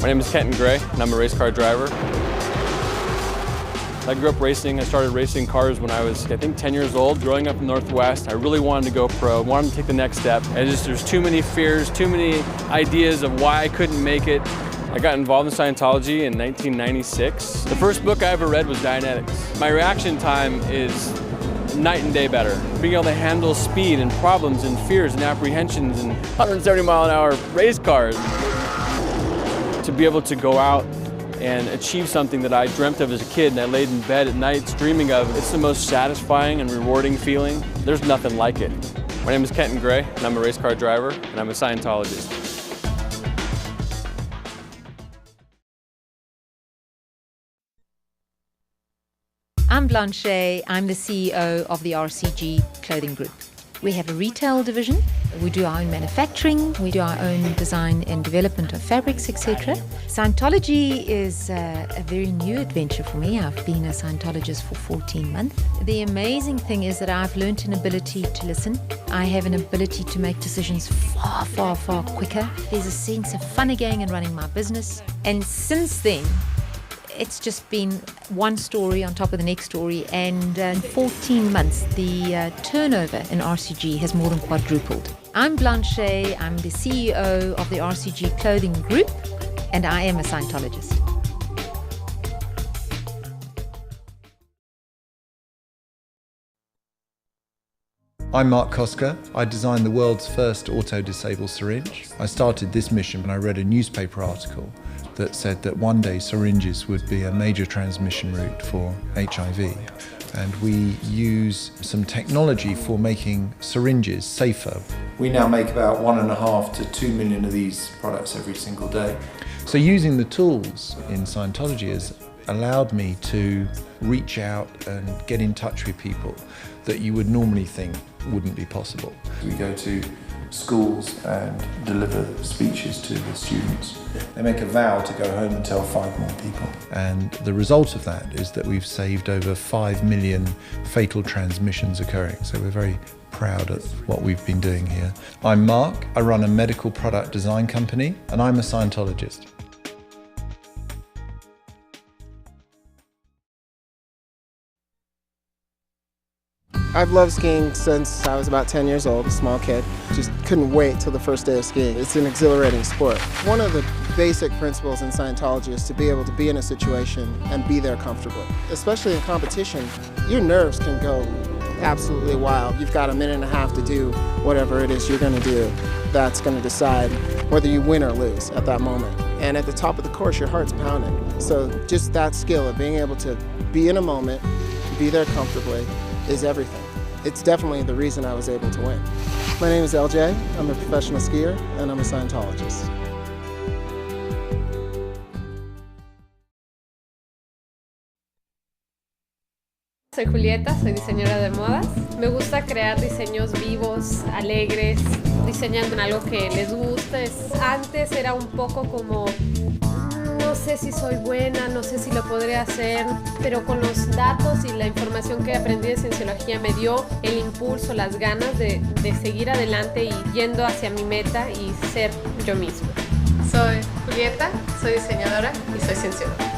My name is Kenton Gray, and I'm a race car driver. I grew up racing. I started racing cars when I was, I think, 10 years old. Growing up in the Northwest, I really wanted to go pro, wanted to take the next step. There's too many fears, too many ideas of why I couldn't make it. I got involved in Scientology in 1996. The first book I ever read was Dianetics. My reaction time is night and day better. Being able to handle speed and problems and fears and apprehensions and 170-mile-an-hour race cars. To be able to go out and achieve something that I dreamt of as a kid and I laid in bed at night dreaming of, it's the most satisfying and rewarding feeling. There's nothing like it. My name is Kenton Gray, and I'm a race car driver, and I'm a Scientologist. I'm Blanche. I'm the CEO of the RCG Clothing Group. We have a retail division. We do our own manufacturing. We do our own design and development of fabrics, etc. Scientology is a very new adventure for me. I've been a Scientologist for 14 months. The amazing thing is that I've learned an ability to listen. I have an ability to make decisions far, far, far quicker. There's a sense of fun again in running my business. And since then, it's just been one story on top of the next story, and in 14 months, the turnover in RCG has more than quadrupled. I'm Blanche, I'm the CEO of the RCG Clothing Group, and I am a Scientologist. I'm Mark Koska. I designed the world's first auto-disable syringe. I started this mission when I read a newspaper article that said that one day syringes would be a major transmission route for HIV. And we use some technology for making syringes safer. We now make about 1.5 to 2 million of these products every single day. So using the tools in Scientology has allowed me to reach out and get in touch with people that you would normally think wouldn't be possible. We go to schools and deliver speeches to the students. They make a vow to go home and tell 5 more people. And the result of that is that we've saved over 5 million fatal transmissions occurring. So we're very proud of what we've been doing here. I'm Mark. I run a medical product design company, and I'm a Scientologist. I've loved skiing since I was about 10 years old, a small kid. Just couldn't wait till the first day of skiing. It's an exhilarating sport. One of the basic principles in Scientology is to be able to be in a situation and be there comfortably. Especially in competition, your nerves can go absolutely wild. You've got 1.5 minutes to do whatever it is you're going to do. That's going to decide whether you win or lose at that moment. And at the top of the course, your heart's pounding. So just that skill of being able to be in a moment, be there comfortably, is everything. It's definitely the reason I was able to win. My name is LJ, I'm a professional skier, and I'm a Scientologist. Soy Julieta, soy diseñadora de modas. Me gusta crear diseños vivos, alegres, diseñando en algo que les guste. Antes era un poco como no sé si soy buena, no sé si lo podré hacer, pero con los datos y la información que aprendí de cienciología me dio el impulso, las ganas de seguir adelante y yendo hacia mi meta y ser yo misma. Soy Julieta, soy diseñadora y soy ciencióloga.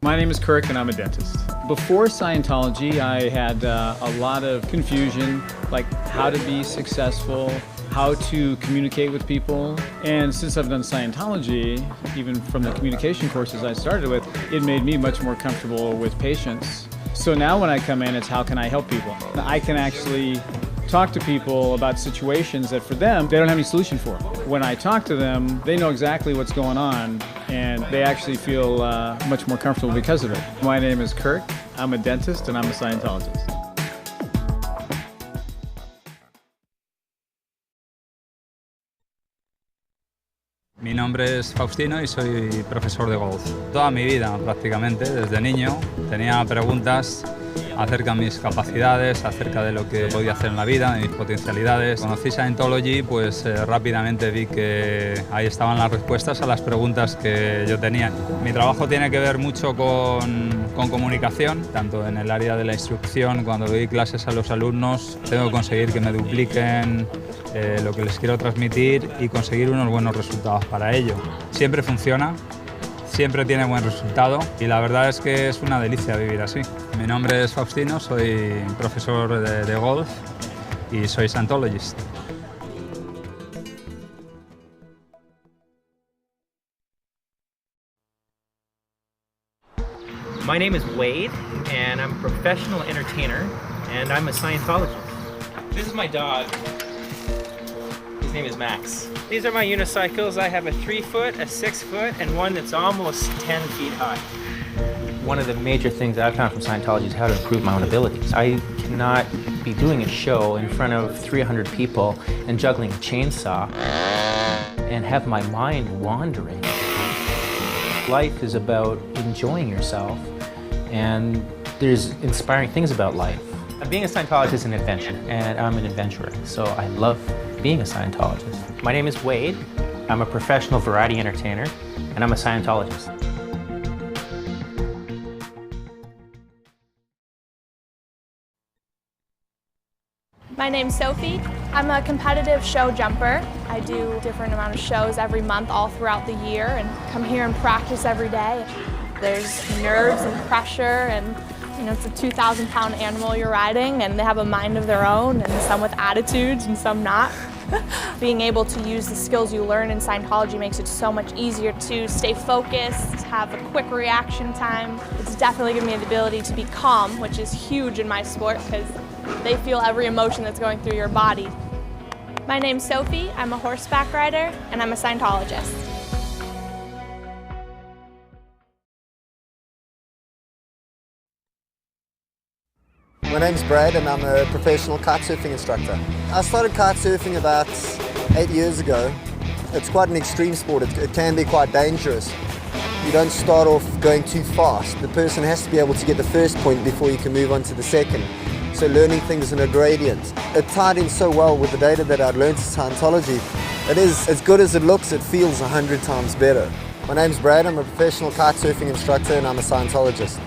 My name is Kirk and I'm a dentist. Before Scientology, I had a lot of confusion, like how to be successful, how to communicate with people. And since I've done Scientology, even from the communication courses I started with, it made me much more comfortable with patients. So now when I come in, it's how can I help people? I can actually talk to people about situations that for them, they don't have any solution for. When I talk to them, they know exactly what's going on and they actually feel much more comfortable because of it. My name is Kirk, I'm a dentist and I'm a Scientologist. Mi nombre es Faustino y soy profesor de golf. Toda mi vida prácticamente, desde niño, tenía preguntas acerca de mis capacidades, acerca de lo que podía hacer en la vida, de mis potencialidades. Conocí Scientology, pues rápidamente vi que ahí estaban las respuestas a las preguntas que yo tenía. Mi trabajo tiene que ver mucho con comunicación, tanto en el área de la instrucción, cuando doy clases a los alumnos, tengo que conseguir que me dupliquen lo que les quiero transmitir y conseguir unos buenos resultados para ello. Siempre funciona, siempre tiene buen resultado y la verdad es que es una delicia vivir así. Mi nombre es Faustino, soy profesor de golf y soy Scientologist. My name is Wade, and I'm a professional entertainer, and I'm a Scientologist. This is my dog. His name is Max. These are my unicycles. I have a 3-foot, a 6-foot, and one that's almost 10 feet high. One of the major things that I've found from Scientology is how to improve my own abilities. I cannot be doing a show in front of 300 people and juggling a chainsaw and have my mind wandering. Life is about enjoying yourself, and there's inspiring things about life. Being a Scientologist is an adventure, and I'm an adventurer, so I love being a Scientologist. My name is Wade. I'm a professional variety entertainer, and I'm a Scientologist. My name's Sophie. I'm a competitive show jumper. I do a different amount of shows every month all throughout the year and come here and practice every day. There's nerves and pressure, and it's a 2,000-pound animal you're riding, and they have a mind of their own, and some with attitudes and some not. Being able to use the skills you learn in Scientology makes it so much easier to stay focused, have a quick reaction time. It's definitely given me the ability to be calm, which is huge in my sport because they feel every emotion that's going through your body. My name's Sophie. I'm a horseback rider, and I'm a Scientologist. My name's Brad and I'm a professional kitesurfing instructor. I started kitesurfing about 8 years ago. It's quite an extreme sport. It can be quite dangerous. You don't start off going too fast. The person has to be able to get the first point before you can move on to the second. So learning things in a gradient. It tied in so well with the data that I'd learned in Scientology. It is as good as it looks, it feels 100 times better. My name's Brad, I'm a professional kitesurfing instructor and I'm a Scientologist.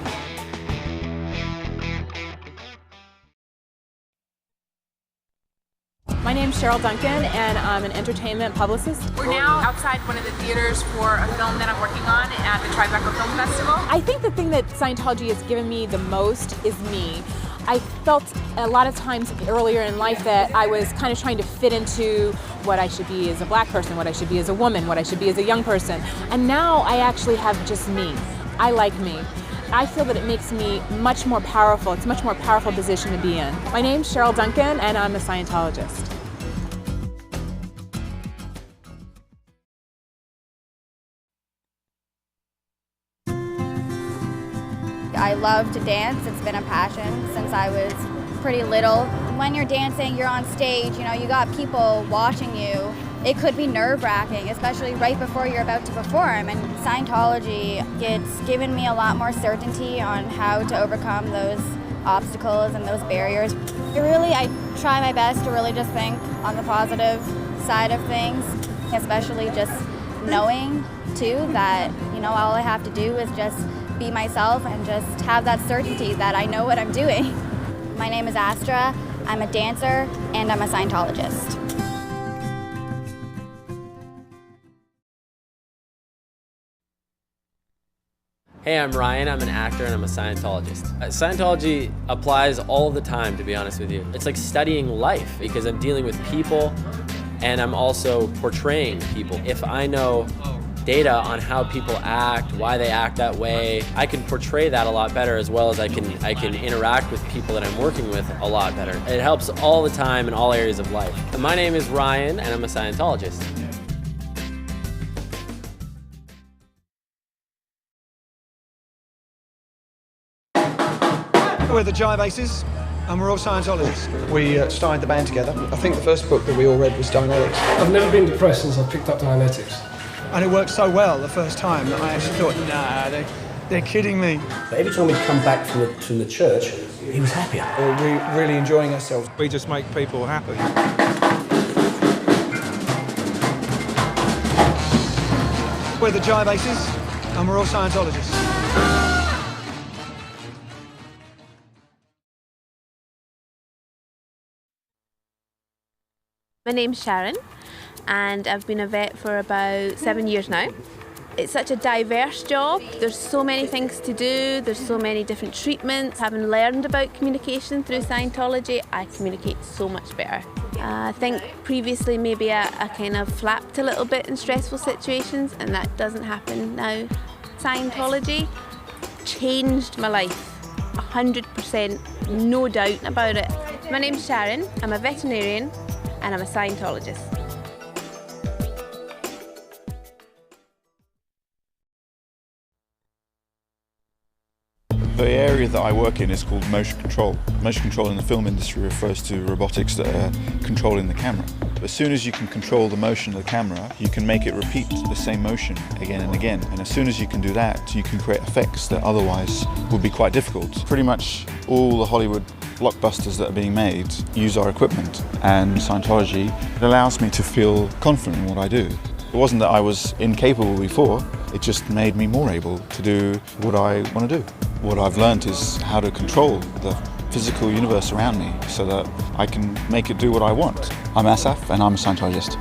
My name's Cheryl Duncan, and I'm an entertainment publicist. We're now outside one of the theaters for a film that I'm working on at the Tribeca Film Festival. I think the thing that Scientology has given me the most is me. I felt a lot of times earlier in life that I was kind of trying to fit into what I should be as a black person, what I should be as a woman, what I should be as a young person. And now I actually have just me. I like me. I feel that it makes me much more powerful. It's a much more powerful position to be in. My name's Cheryl Duncan, and I'm a Scientologist. I love to dance. It's been a passion since I was pretty little. When you're dancing, you're on stage, you got people watching you. It could be nerve-wracking, especially right before you're about to perform. And Scientology, it's given me a lot more certainty on how to overcome those obstacles and those barriers. I try my best to really just think on the positive side of things, especially just knowing, too, that, all I have to do is just be myself and just have that certainty that I know what I'm doing. My name is Astra, I'm a dancer, and I'm a Scientologist. Hey, I'm Ryan, I'm an actor and I'm a Scientologist. Scientology applies all the time, to be honest with you. It's like studying life because I'm dealing with people and I'm also portraying people. If I know data on how people act, why they act that way, I can portray that a lot better, as well as I can interact with people that I'm working with a lot better. It helps all the time in all areas of life. And my name is Ryan and I'm a Scientologist. We're the Jive Aces, and we're all Scientologists. We started the band together. I think the first book that we all read was Dianetics. I've never been depressed since I picked up Dianetics. And it worked so well the first time that I actually thought, nah, they're kidding me. But every time we'd come back from the church, he was happier. We're really enjoying ourselves. We just make people happy. We're the Jive Aces, and we're all Scientologists. My name's Sharon, and I've been a vet for about 7 years now. It's such a diverse job. There's so many things to do, there's so many different treatments. Having learned about communication through Scientology, I communicate so much better. I think previously maybe I kind of flapped a little bit in stressful situations, and that doesn't happen now. Scientology changed my life, 100%, no doubt about it. My name's Sharon, I'm a veterinarian, and I'm a Scientologist. The area that I work in is called motion control. Motion control in the film industry refers to robotics that are controlling the camera. As soon as you can control the motion of the camera, you can make it repeat the same motion again and again. And as soon as you can do that, you can create effects that otherwise would be quite difficult. Pretty much all the Hollywood blockbusters that are being made use our equipment, and Scientology allows me to feel confident in what I do. It wasn't that I was incapable before, it just made me more able to do what I want to do. What I've learned is how to control the physical universe around me so that I can make it do what I want. I'm Asaf and I'm a Scientologist.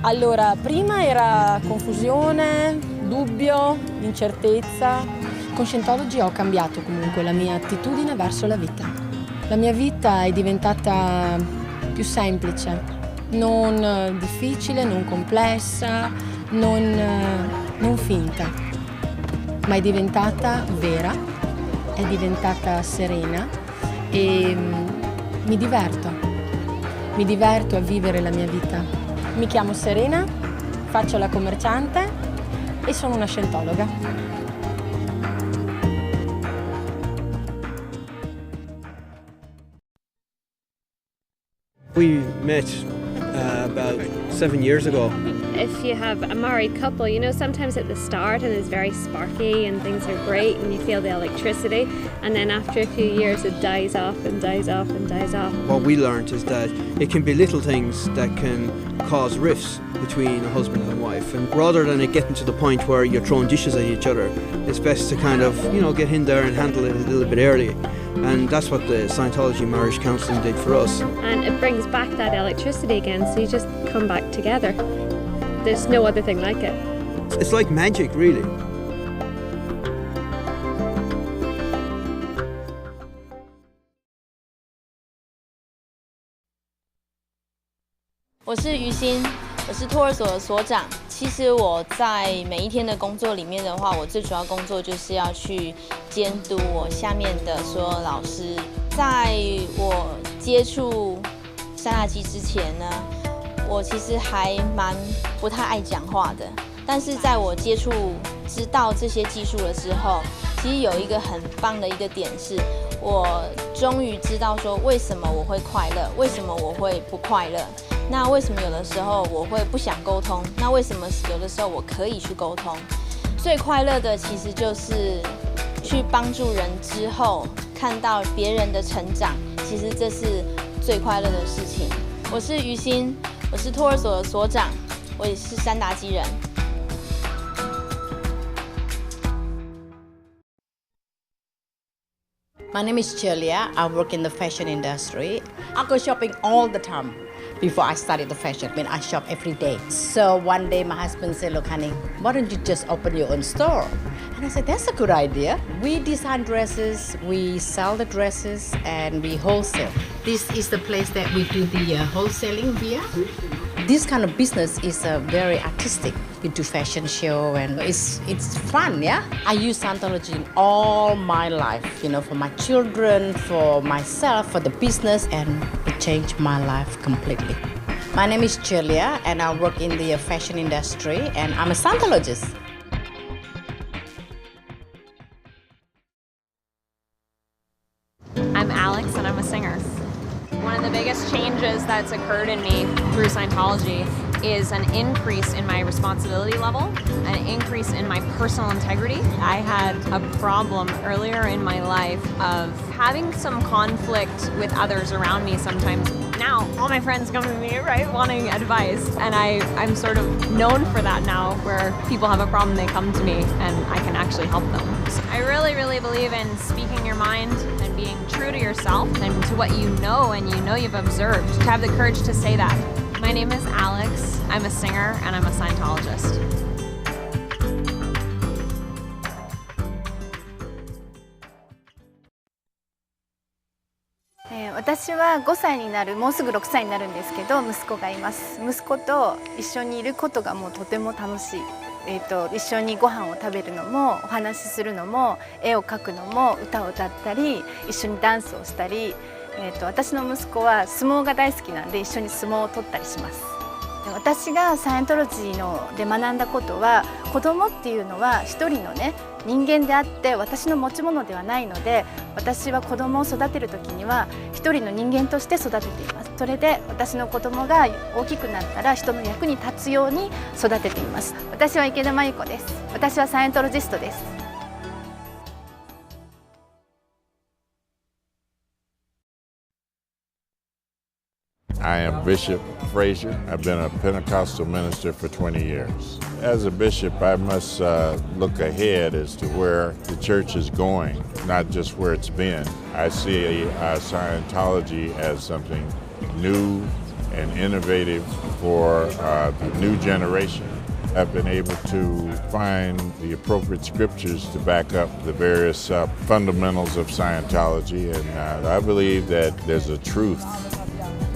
Allora, prima era confusione, dubbio, incertezza. Con Scientology ho cambiato comunque la mia attitudine verso la vita. La mia vita è diventata più semplice. Non difficile, non complessa, non finta, ma è diventata vera, è diventata serena e mi diverto a vivere la mia vita. Mi chiamo Serena, faccio la commerciante e sono una scientologa. We met about 7 years ago. If you have a married couple, you know, sometimes at the start and it's very sparky and things are great and you feel the electricity, and then after a few years it dies off and dies off and dies off. What we learned is that it can be little things that can cause rifts between a husband and wife, and rather than it getting to the point where you're throwing dishes at each other, it's best to kind of, you know, get in there and handle it a little bit early. And that's what the Scientology marriage counselling did for us. And it brings back that electricity again, so you just come back together. There's no other thing like it. It's like magic, really. 我是于心，我是托儿所的所长。其实我在每一天的工作里面的话，我最主要工作就是要去监督我下面的所有老师。在我接触山达基之前呢，我其实还不太爱讲话的。但是在我知道这些技术了之后，其实有一个很棒的一个点是，我终于知道说为什么我会快乐，为什么我会不快乐。那为什么有的时候我会不想沟通？那为什么有的时候我可以去沟通？最快乐的其实就是去帮助人之后，看到别人的成长，其实这是最快乐的事情。我是于心，我是托儿所的所长，我也是山达基人。My name is Celia. I work in the fashion industry. I go shopping all the time. Before I started the fashion, I shop every day. So one day my husband said, look honey, why don't you just open your own store? And I said, that's a good idea. We design dresses, we sell the dresses, and we wholesale. This is the place that we do the wholesaling here. This kind of business is very artistic. We do fashion show and it's fun, yeah? I use Scientology all my life, you know, for my children, for myself, for the business, and it changed my life completely. My name is Celia and I work in the fashion industry and I'm a Scientologist. I'm Alex and I'm a singer. One of the biggest changes that's occurred in me through Scientology is an increase in my responsibility level, an increase in my personal integrity. I had a problem earlier in my life of having some conflict with others around me sometimes. Now, all my friends come to me, right, wanting advice, and I'm sort of known for that now, where people have a problem, they come to me, and I can actually help them. So I really, really believe in speaking your mind and being true to yourself and to what you know and you know you've observed, to have the courage to say that. My name is Alex, I'm a singer, and I'm a Scientologist. 私は5歳になる、もうすぐ6歳になるんですけど、息子がいます。息子と一緒にいることがもうとても楽しい。一緒にご飯を食べるのも、お話しするのも、絵を描くのも、歌を歌ったり、一緒にダンスをしたり、私の息子は相撲が大好きなんで一緒に相撲を取ったりします。私がサイエントロジーで学んだことは、子供っていうのは一人のね人間であって私の持ち物ではないので、私は子供を育てる時には一人の人間として育てています。それで私の子供が大きくなったら人の役に立つように育てています。私は池田真由子です。私はサイエントロジストです。I am Bishop Frazier. I've been a Pentecostal minister for 20 years. As a bishop, I must look ahead as to where the church is going, not just where it's been. I see Scientology as something new and innovative for the new generation. I've been able to find the appropriate scriptures to back up the various fundamentals of Scientology, and I believe that there's a truth.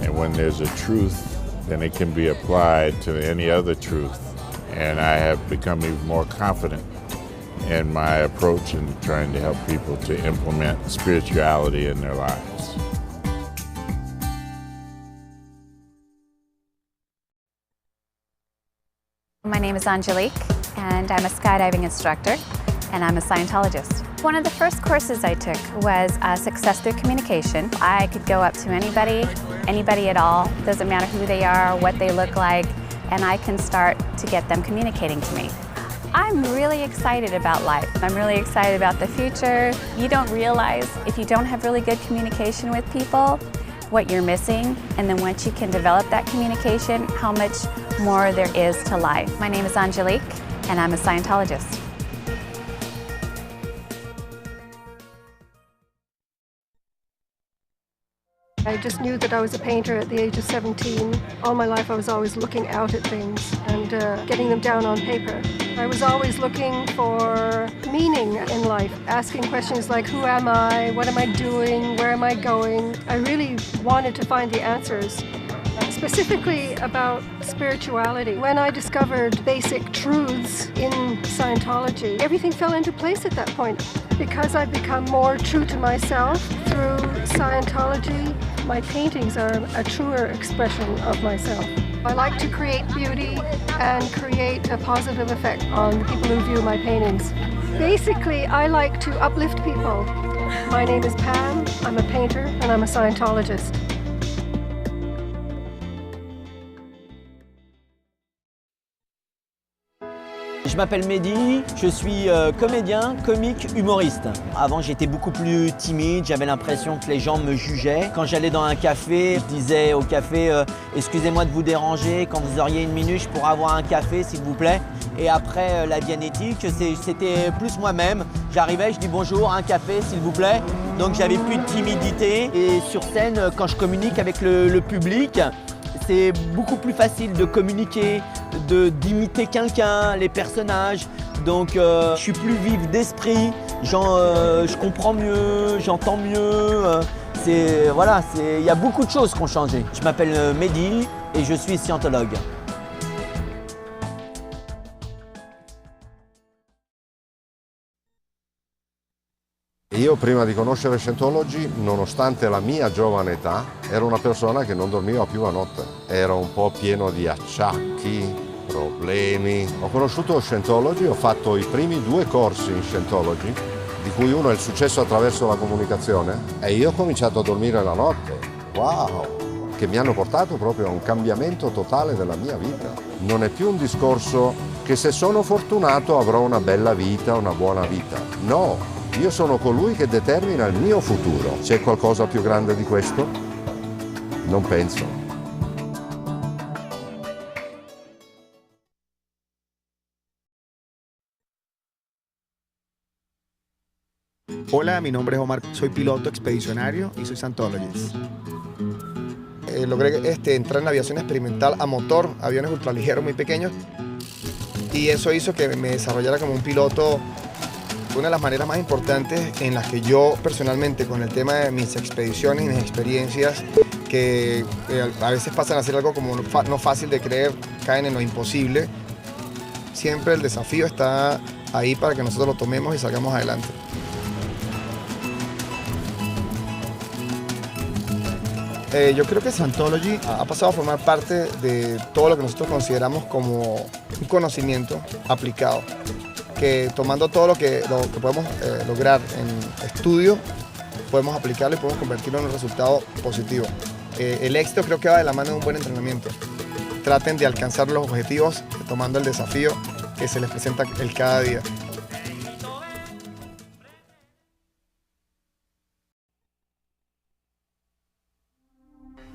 And when there's a truth, then it can be applied to any other truth. And I have become even more confident in my approach in trying to help people to implement spirituality in their lives. My name is Angelique, and I'm a skydiving instructor, and I'm a Scientologist. One of the first courses I took was Success Through Communication. I could go up to anybody at all, doesn't matter who they are, what they look like, and I can start to get them communicating to me. I'm really excited about life. I'm really excited about the future. You don't realize if you don't have really good communication with people, what you're missing, and then once you can develop that communication, how much more there is to life. My name is Angelique, and I'm a Scientologist. I just knew that I was a painter at the age of 17. All my life I was always looking out at things and getting them down on paper. I was always looking for meaning in life, asking questions like, who am I? What am I doing? Where am I going? I really wanted to find the answers. Specifically about spirituality. When I discovered basic truths in Scientology, everything fell into place at that point. Because I've become more true to myself through Scientology, my paintings are a truer expression of myself. I like to create beauty and create a positive effect on the people who view my paintings. Basically, I like to uplift people. My name is Pam, I'm a painter, and I'm a Scientologist. Je m'appelle Mehdi, je suis comédien, comique, humoriste. Avant j'étais beaucoup plus timide, j'avais l'impression que les gens me jugeaient. Quand j'allais dans un café, je disais au café excusez-moi de vous déranger, quand vous auriez une minute je pourrais avoir un café s'il vous plaît. Et après la Dianétique, c'était plus moi-même. J'arrivais, je dis bonjour, un café s'il vous plaît. Donc j'avais plus de timidité. Et sur scène, quand je communique avec le public, c'est beaucoup plus facile de communiquer, d'imiter quelqu'un, les personnages. Donc je suis plus vif d'esprit, je comprends mieux, j'entends mieux. Il y a beaucoup de choses qui ont changé. Je m'appelle Mehdi et je suis scientologue. Io prima di conoscere Scientology, nonostante la mia giovane età, ero una persona che non dormiva più a notte. Ero un po' pieno di acciacchi, problemi. Ho conosciuto Scientology, ho fatto i primi 2 corsi in Scientology, di cui uno è il successo attraverso la comunicazione, e io ho cominciato a dormire la notte. Wow! che mi hanno portato proprio a un cambiamento totale della mia vita. Non è più un discorso che se sono fortunato avrò una bella vita, una buona vita. No, io sono colui che determina il mio futuro. C'è qualcosa più grande di questo? Non penso. Hola, mi nombre es Omar, soy piloto expedicionario y soy Scientologist. Logré entrar en la aviación experimental a motor, aviones ultraligeros muy pequeños, y eso hizo que me desarrollara como un piloto. Una de las maneras más importantes en las que yo personalmente, con el tema de mis expediciones y mis experiencias, que a veces pasan a ser algo como no fácil de creer, caen en lo imposible, siempre el desafío está ahí para que nosotros lo tomemos y salgamos adelante. Yo creo que Scientology ha pasado a formar parte de todo lo que nosotros consideramos como un conocimiento aplicado, que tomando todo lo que podemos lograr en estudio, podemos aplicarlo y podemos convertirlo en un resultado positivo. El éxito creo que va de la mano de un buen entrenamiento. Traten de alcanzar los objetivos tomando el desafío que se les presenta cada día.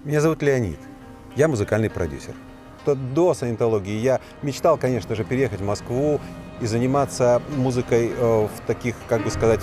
Меня зовут Леонид, я музыкальный продюсер. До саентологии я мечтал, конечно же, переехать в Москву и заниматься музыкой в таких, как бы сказать,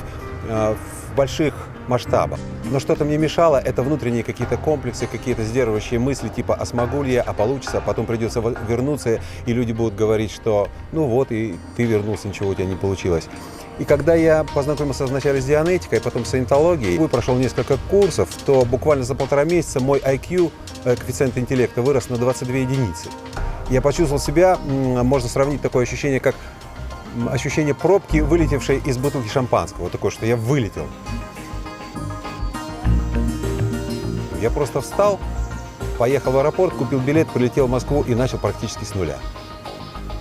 в больших масштабах. Но что-то мне мешало, это внутренние какие-то комплексы, какие-то сдерживающие мысли, типа «а смогу ли я, а получится», а потом придется вернуться, и люди будут говорить, что «ну вот, и ты вернулся, ничего у тебя не получилось». И когда я познакомился вначале с дианетикой, потом с саентологией, и прошел несколько курсов, то буквально за 1,5 месяца мой IQ, коэффициент интеллекта, вырос на 22 единицы. Я почувствовал себя, можно сравнить такое ощущение, как ощущение пробки, вылетевшей из бутылки шампанского. Вот такое, что я вылетел. Я просто встал, поехал в аэропорт, купил билет, прилетел в Москву и начал практически с нуля.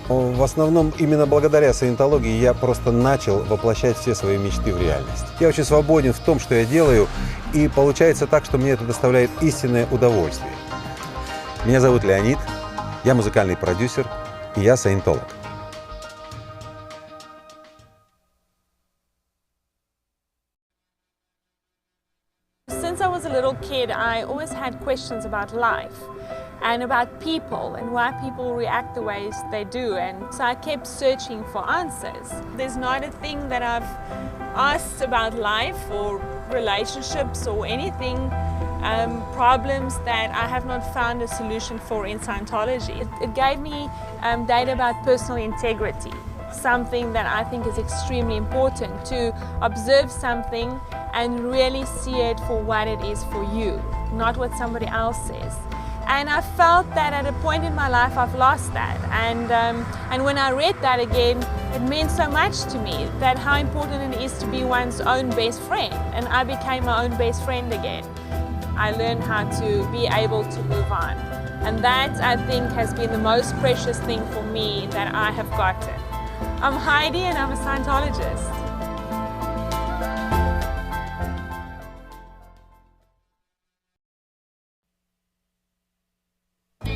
В основном именно благодаря саентологии я просто начал воплощать все свои мечты в реальность. Я очень свободен в том, что я делаю, и получается так, что мне это доставляет истинное удовольствие. Меня зовут Леонид, я музыкальный продюсер, и я саентолог. Since I was a little kid, I always had questions about life and about people and why people react the ways they do, and so I kept searching for answers. There's not a thing that I've asked about life or relationships or anything, problems that I have not found a solution for in Scientology. It gave me data about personal integrity, something that I think is extremely important, to observe something and really see it for what it is for you, not what somebody else says. And I felt that at a point in my life I've lost that, and when I read that again, it meant so much to me, that how important it is to be one's own best friend, and I became my own best friend again. I learned how to be able to move on, and that, I think, has been the most precious thing for me that I have gotten. I'm Heidi and I'm a Scientologist.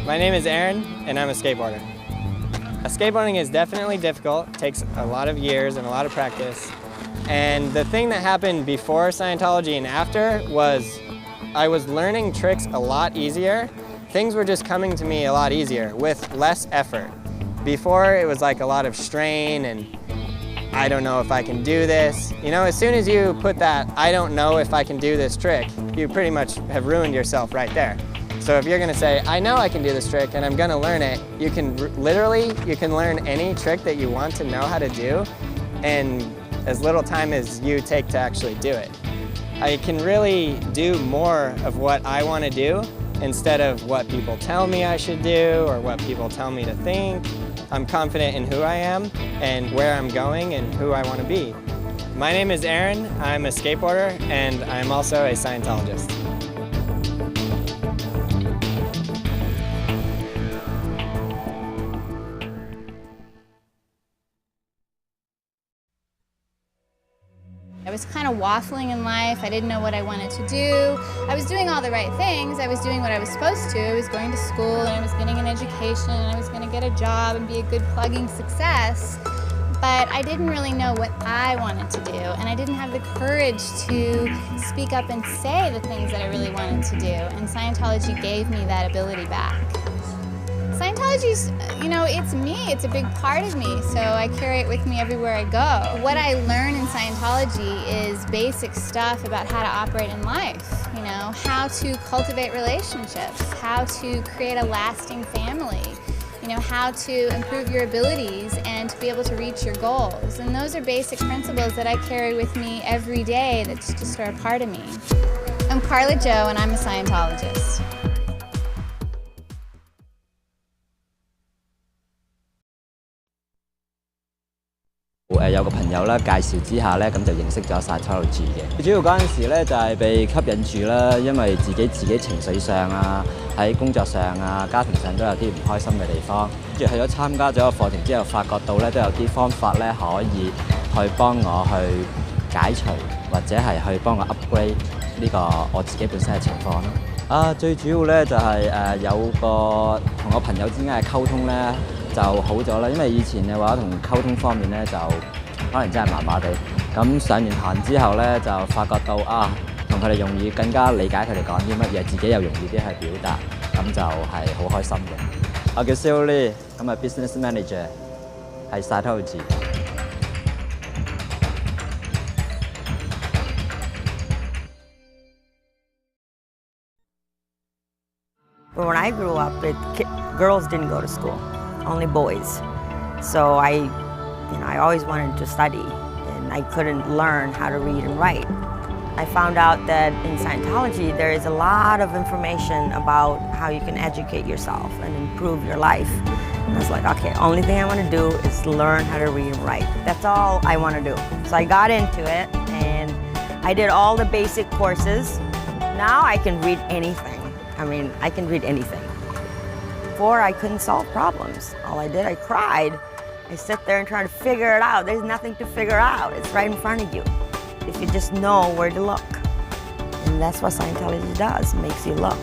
My name is Aaron, and I'm a skateboarder. Skateboarding is definitely difficult, takes a lot of years and a lot of practice. And the thing that happened before Scientology and after was I was learning tricks a lot easier. Things were just coming to me a lot easier with less effort. Before it was like a lot of strain and I don't know if I can do this. You know, as soon as you put that I don't know if I can do this trick, you pretty much have ruined yourself right there. So if you're gonna say, I know I can do this trick and I'm gonna learn it, you can you can learn any trick that you want to know how to do in as little time as you take to actually do it. I can really do more of what I wanna do instead of what people tell me I should do or what people tell me to think. I'm confident in who I am and where I'm going and who I wanna be. My name is Aaron, I'm a skateboarder and I'm also a Scientologist. I was kind of waffling in life. I didn't know what I wanted to do. I was doing all the right things. I was doing what I was supposed to. I was going to school and I was getting an education and I was going to get a job and be a good plugging success. But I didn't really know what I wanted to do, and I didn't have the courage to speak up and say the things that I really wanted to do, and Scientology gave me that ability back. Scientology's, it's me, it's a big part of me, so I carry it with me everywhere I go. What I learn in Scientology is basic stuff about how to operate in life, how to cultivate relationships, how to create a lasting family, how to improve your abilities and to be able to reach your goals. And those are basic principles that I carry with me every day that just are a part of me. I'm Carla Jo and I'm a Scientologist. 有個朋友咧介紹之下咧，咁就認識咗 Scientology 嘅。最主要嗰陣時咧就係被吸引住啦，因為自己情緒上啊，喺工作上啊、家庭上都有啲唔開心嘅地方。跟住去咗參加咗個課程之後，發覺到咧都有啲方法咧可以去幫我去解除，或者係去幫我 upgrade 呢個我自己本身嘅情況啦。最主要咧就係有個同我朋友之間嘅溝通咧。 就好咗啦，因為以前嘅話同溝通方面咧就可能真係麻麻地。咁上完堂之後咧就發覺到同佢哋容易更加理解佢哋講啲乜嘢，自己又容易啲去表達，咁就係好開心嘅。我叫 Sally， 咁係 business manager， 係 Scientology。When I grew up, girls didn't go to school. Only boys. So I always wanted to study and I couldn't learn how to read and write. I found out that in Scientology there is a lot of information about how you can educate yourself and improve your life. And I was like, okay, only thing I want to do is learn how to read and write. That's all I want to do. So I got into it and I did all the basic courses. Now I can read anything. I can read anything. Before I couldn't solve problems. All I did, I cried. I sit there and try to figure it out. There's nothing to figure out. It's right in front of you. If you just know where to look. And that's what Scientology does, makes you look.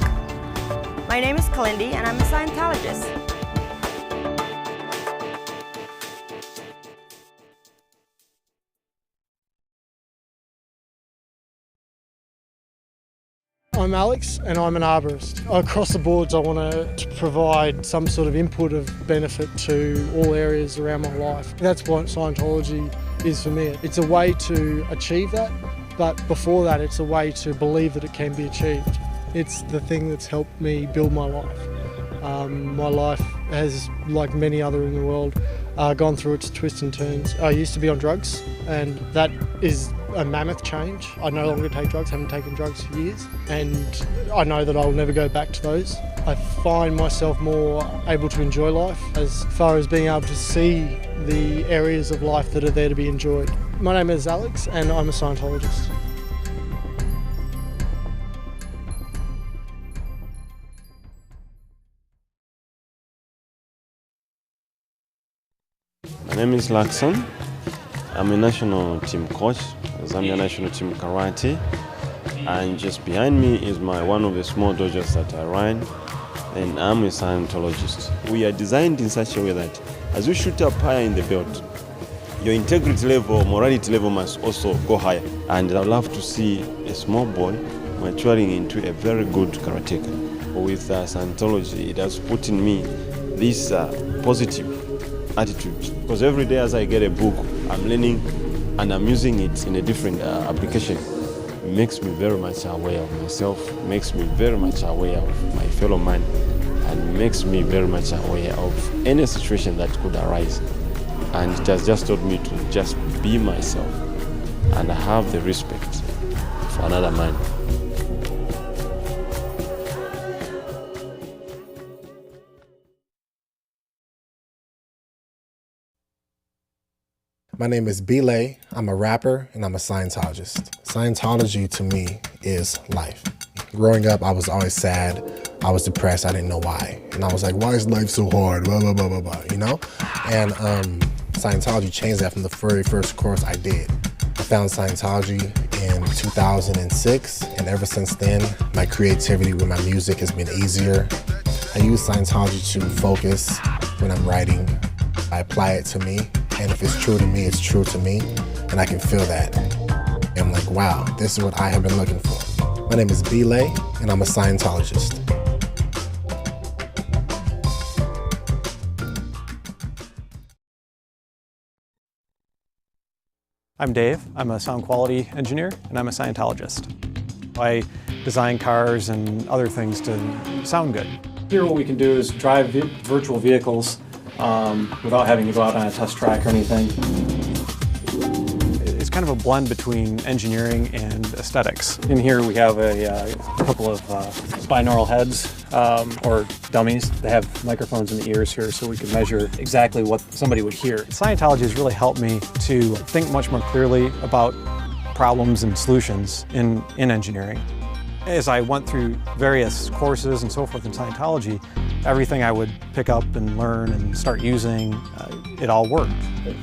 My name is Kalindi and I'm a Scientologist. I'm Alex and I'm an arborist. Across the boards I want to provide some sort of input of benefit to all areas around my life. That's what Scientology is for me. It's a way to achieve that, but before that it's a way to believe that it can be achieved. It's the thing that's helped me build my life. My life has, like many other in the world, gone through its twists and turns. I used to be on drugs and that is a mammoth change. I no longer take drugs, haven't taken drugs for years, and I know that I will never go back to those. I find myself more able to enjoy life as far as being able to see the areas of life that are there to be enjoyed. My name is Alex and I'm a Scientologist. My name is Lakson. I'm a national team coach, Zambia national team karate, and just behind me is one of the small dojos that I run, and I'm a Scientologist. We are designed in such a way that as you shoot up higher in the belt, your integrity level, morality level must also go higher. And I love to see a small boy maturing into a very good karateka. With Scientology, it has put in me this positive attitude, because every day as I get a book, I'm learning and I'm using it in a different application. It makes me very much aware of myself, makes me very much aware of my fellow man, and makes me very much aware of any situation that could arise. And it has just taught me to just be myself and have the respect for another man. My name is Belay. I'm a rapper and I'm a Scientologist. Scientology to me is life. Growing up, I was always sad. I was depressed. I didn't know why. And I was like, why is life so hard? Blah, blah, blah, blah, blah, you know? And Scientology changed that from the very first course I did. found Scientology in 2006, and ever since then, my creativity with my music has been easier. I use Scientology to focus when I'm writing. I apply it to me, and if it's true to me, it's true to me, and I can feel that. And I'm like, wow, this is what I have been looking for. My name is B-Lay, and I'm a Scientologist. I'm Dave. I'm a sound quality engineer, and I'm a Scientologist. I design cars and other things to sound good. Here what we can do is drive virtual vehicles without having to go out on a test track or anything. It's kind of a blend between engineering and aesthetics. In here we have a couple of binaural heads, or dummies. They have microphones in the ears here so we can measure exactly what somebody would hear. Scientology has really helped me to think much more clearly about problems and solutions in engineering. As I went through various courses and so forth in Scientology, everything I would pick up and learn and start using, it all worked.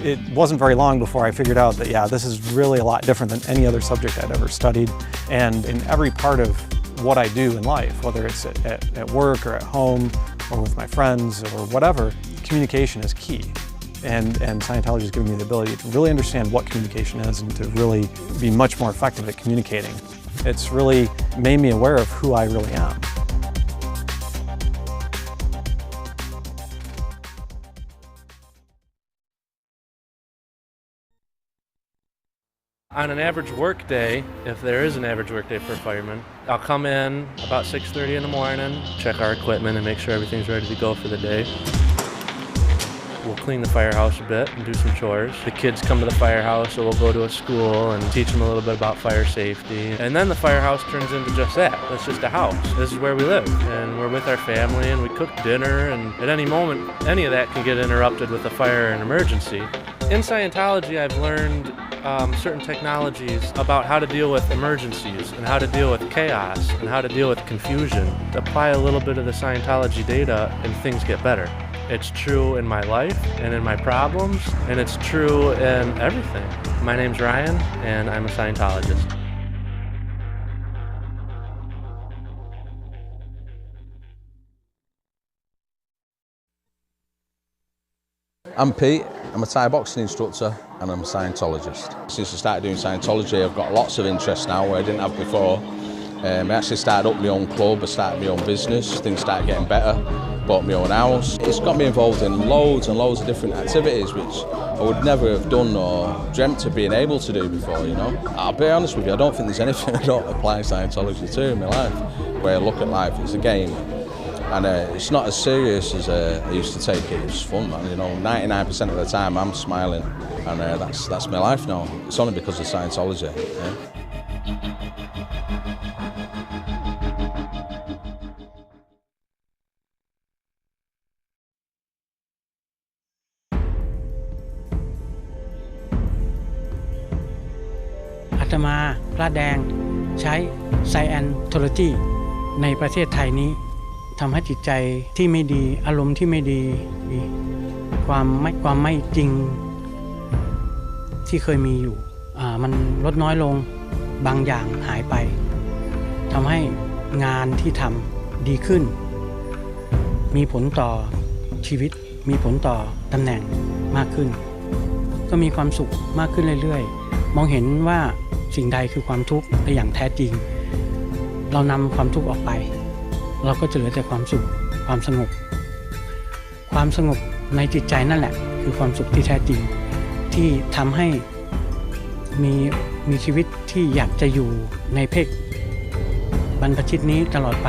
It wasn't very long before I figured out that, yeah, this is really a lot different than any other subject I'd ever studied. And in every part of what I do in life, whether it's at work or at home or with my friends or whatever, communication is key. And Scientology has given me the ability to really understand what communication is and to really be much more effective at communicating. It's really made me aware of who I really am. On an average work day, if there is an average work day for a fireman, I'll come in about 6:30 in the morning, check our equipment and make sure everything's ready to go for the day. We'll clean the firehouse a bit and do some chores. The kids come to the firehouse, so we'll go to a school and teach them a little bit about fire safety. And then the firehouse turns into just that. It's just a house. This is where we live. And we're with our family and we cook dinner, and at any moment, any of that can get interrupted with a fire or an emergency. In Scientology, I've learned certain technologies about how to deal with emergencies and how to deal with chaos and how to deal with confusion. Apply a little bit of the Scientology data and things get better. It's true in my life and in my problems, and it's true in everything. My name's Ryan, and I'm a Scientologist. I'm Pete. I'm a Thai boxing instructor and I'm a Scientologist. Since I started doing Scientology, I've got lots of interest now where I didn't have before. I actually started up my own club, I started my own business, things started getting better, bought my own house. It's got me involved in loads and loads of different activities which I would never have done or dreamt of being able to do before, you know. I'll be honest with you, I don't think there's anything I don't apply Scientology to in my life. Where I look at life, it's a game. And it's not as serious as I used to take it. It's fun, man. You know, 99% of the time I'm smiling, and that's my life now. It's only because of Scientology. Yeah.อาตมาพระแดงใช้ Scientology ในประเทศไทยนี้ทำให้จิตใจที่ไม่ดีอารมณ์ที่ไม่ดีความไม่จริงที่เคยมีอยู่มันลดน้อยลงบางอย่างหายไปทำให้งานที่ทำดีขึ้นมีผลต่อชีวิตมีผลต่อตำแหน่งมากขึ้นก็มีความสุขมากขึ้นเรื่อยๆมองเห็นว่าสิ่งใดคือความทุกข์ในอย่างแท้จริงเรานำความทุกข์ออกไปเราก็จะเหลือแต่ความสุขความสงบในจิตใจนั่นแหละคือความสุขที่แท้จริงที่ทำให้มีชีวิตที่อยากจะอยู่ในเพศบรรพชิตนี้ตลอดไป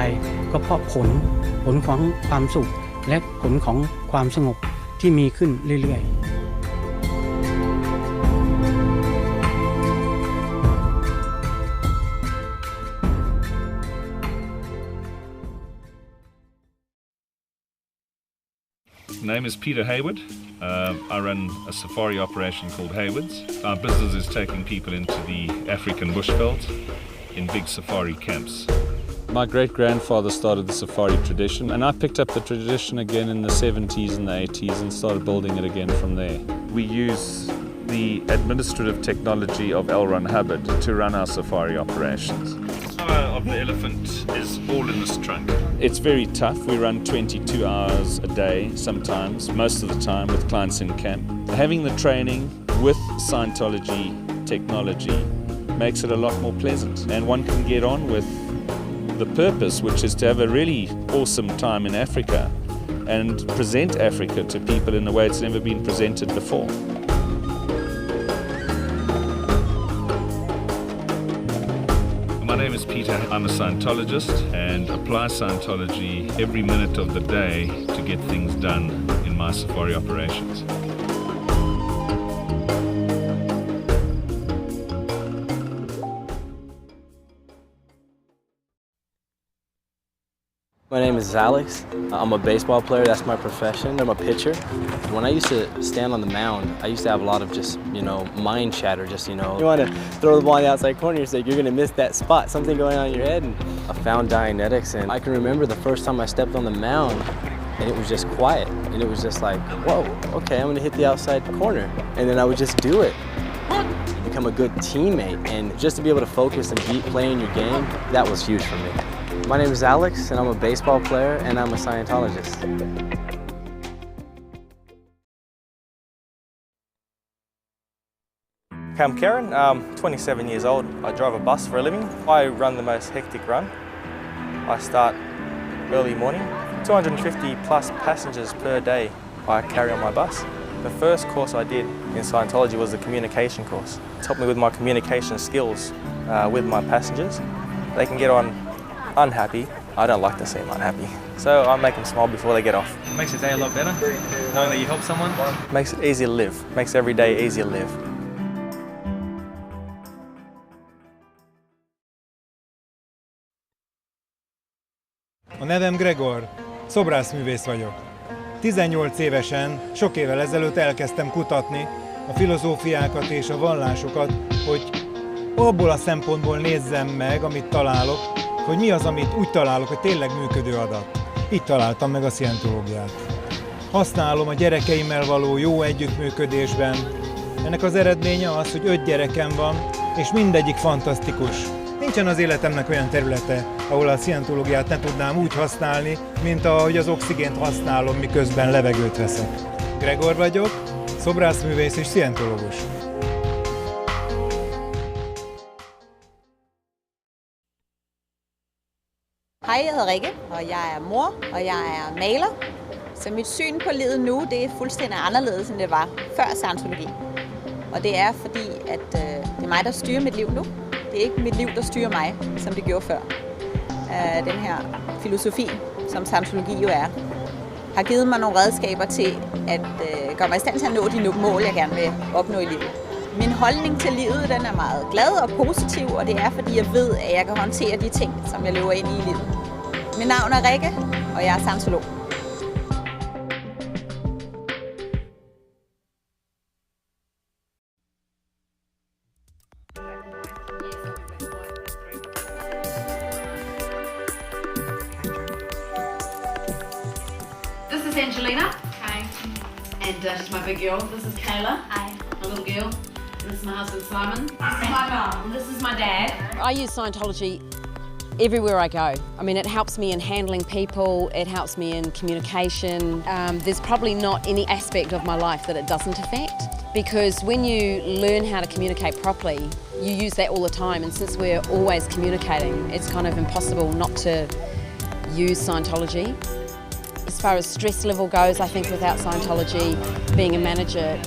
ก็เพราะผลของความสุขและผลของความสงบที่มีขึ้นเรื่อยๆMy name is Peter Hayward. I run a safari operation called Hayward's. Our business is taking people into the African bushveld in big safari camps. My great-grandfather started the safari tradition, and I picked up the tradition again in the 70s and the 80s and started building it again from there. We use the administrative technology of L. Ron Hubbard to run our safari operations. The power of the elephant is all in this trunk. It's very tough. We run 22 hours a day sometimes, most of the time with clients in camp. Having the training with Scientology technology makes it a lot more pleasant, and one can get on with the purpose, which is to have a really awesome time in Africa and present Africa to people in a way it's never been presented before. My name is Peter. I'm a Scientologist and apply Scientology every minute of the day to get things done in my safari operations. My name is Alex. I'm a baseball player, that's my profession. I'm a pitcher. When I used to stand on the mound, I used to have a lot of just, mind chatter, you want to throw the ball in the outside corner, you're going to miss that spot, something going on in your head. And I found Dianetics, and I can remember the first time I stepped on the mound, and it was just quiet. And it was just like, whoa, okay, I'm going to hit the outside corner. And then I would just do it. You become a good teammate, and just to be able to focus and keep playing your game, that was huge for me. My name is Alex, and I'm a baseball player, and I'm a Scientologist. I'm Karen, I'm 27 years old. I drive a bus for a living. I run the most hectic run. I start early morning. 250 plus passengers per day I carry on my bus. The first course I did in Scientology was the communication course. It's helped me with my communication skills with my passengers. They can get on unhappy. I don't like to see them unhappy. So I make them smile before they get off. It makes your day a lot better, knowing that you help someone. Makes it easier to live. Makes every day easier to live. A nevem Gregor, szobrászművész vagyok. 18 évesen, sok évvel ezelőtt elkezdtem kutatni a filozófiákat és a vallásokat, hogy abból a szempontból nézzem meg, amit találok, hogy mi az, amit úgy találok, hogy tényleg működő adat. Így találtam meg a szientológiát. Használom a gyerekeimmel való jó együttműködésben. Ennek az eredménye az, hogy 5 gyerekem van, és mindegyik fantasztikus. Nincsen az életemnek olyan területe, ahol a szientológiát ne tudnám úgy használni, mint ahogy az oxigént használom, miközben levegőt veszek. Gregor vagyok, szobrászművész és szientológus. Hej, jeg hedder Rikke, og jeg er mor, og jeg er maler. Så mit syn på livet nu, det er fuldstændig anderledes, end det var før Scientologi. Og det er fordi, at det er mig, der styrer mit liv nu. Det er ikke mit liv, der styrer mig, som det gjorde før. Den her filosofi, som Scientologi jo er, har givet mig nogle redskaber til at gøre mig i stand til at nå de mål, jeg gerne vil opnå i livet. Min holdning til livet, den er meget glad og positiv, og det er fordi, jeg ved, at jeg kan håndtere de ting, som jeg løber ind i livet. Mit navn er Rikke, og jeg er scientolog. This is Angelina. Hi. And she's my big girl. This is Kayla. Hi. My little girl. And this is my husband Simon. This is my mum. And this is my dad. I use Scientology everywhere I go. I mean, it helps me in handling people, it helps me in communication. There's probably not any aspect of my life that it doesn't affect, because when you learn how to communicate properly, you use that all the time, and since we're always communicating, it's kind of impossible not to use Scientology. As far as stress level goes, I think without Scientology, being a manager,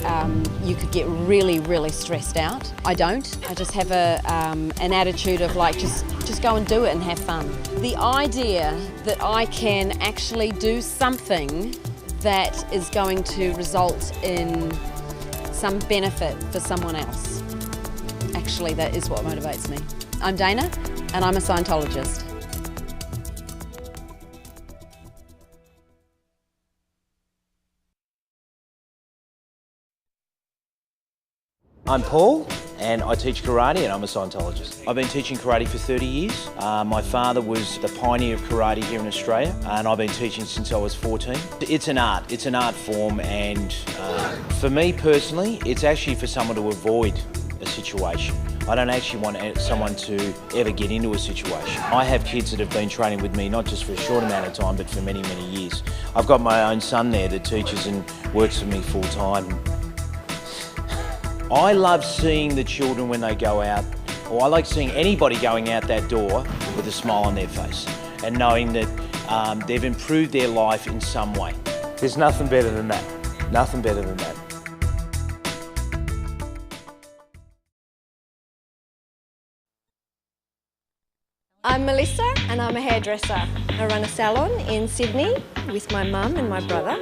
you could get really, really stressed out. I don't. I just have an attitude of like, just go and do it and have fun. The idea that I can actually do something that is going to result in some benefit for someone else, actually that is what motivates me. I'm Dana, and I'm a Scientologist. I'm Paul, and I teach karate and I'm a Scientologist. I've been teaching karate for 30 years. My father was the pioneer of karate here in Australia and I've been teaching since I was 14. It's an art form, and for me personally, it's actually for someone to avoid a situation. I don't actually want someone to ever get into a situation. I have kids that have been training with me not just for a short amount of time but for many, many years. I've got my own son there that teaches and works for me full time. I love seeing the children when they go out, or I like seeing anybody going out that door with a smile on their face and knowing that they've improved their life in some way. There's nothing better than that. Nothing better than that. I'm Melissa and I'm a hairdresser. I run a salon in Sydney with my mum and my brother.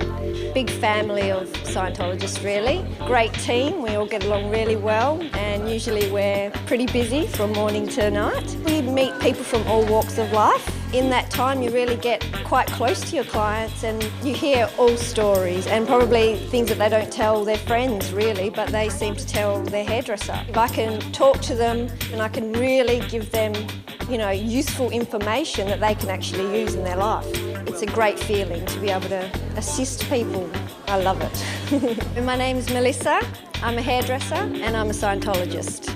Big family of Scientologists really. Great team, we all get along really well and usually we're pretty busy from morning to night. We meet people from all walks of life. In that time you really get quite close to your clients and you hear all stories and probably things that they don't tell their friends really, but they seem to tell their hairdresser. If I can talk to them and I can really give them useful information that they can actually use in their life. It's a great feeling to be able to assist people. I love it. My name is Melissa, I'm a hairdresser and I'm a Scientologist.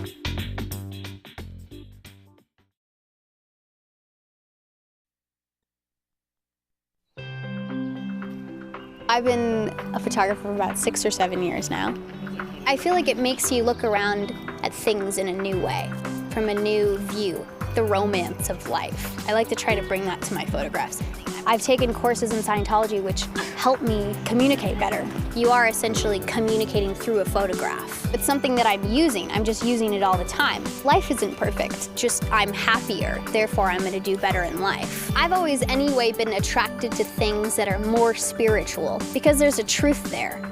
I've been a photographer for about 6 or 7 years now. I feel like it makes you look around at things in a new way, from a new view. The romance of life. I like to try to bring that to my photographs. I've taken courses in Scientology which help me communicate better. You are essentially communicating through a photograph. It's something that I'm using. I'm just using it all the time. Life isn't perfect, just I'm happier, therefore I'm gonna do better in life. I've always anyway been attracted to things that are more spiritual because there's a truth there.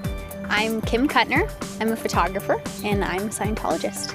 I'm Kim Kuttner, I'm a photographer, and I'm a Scientologist.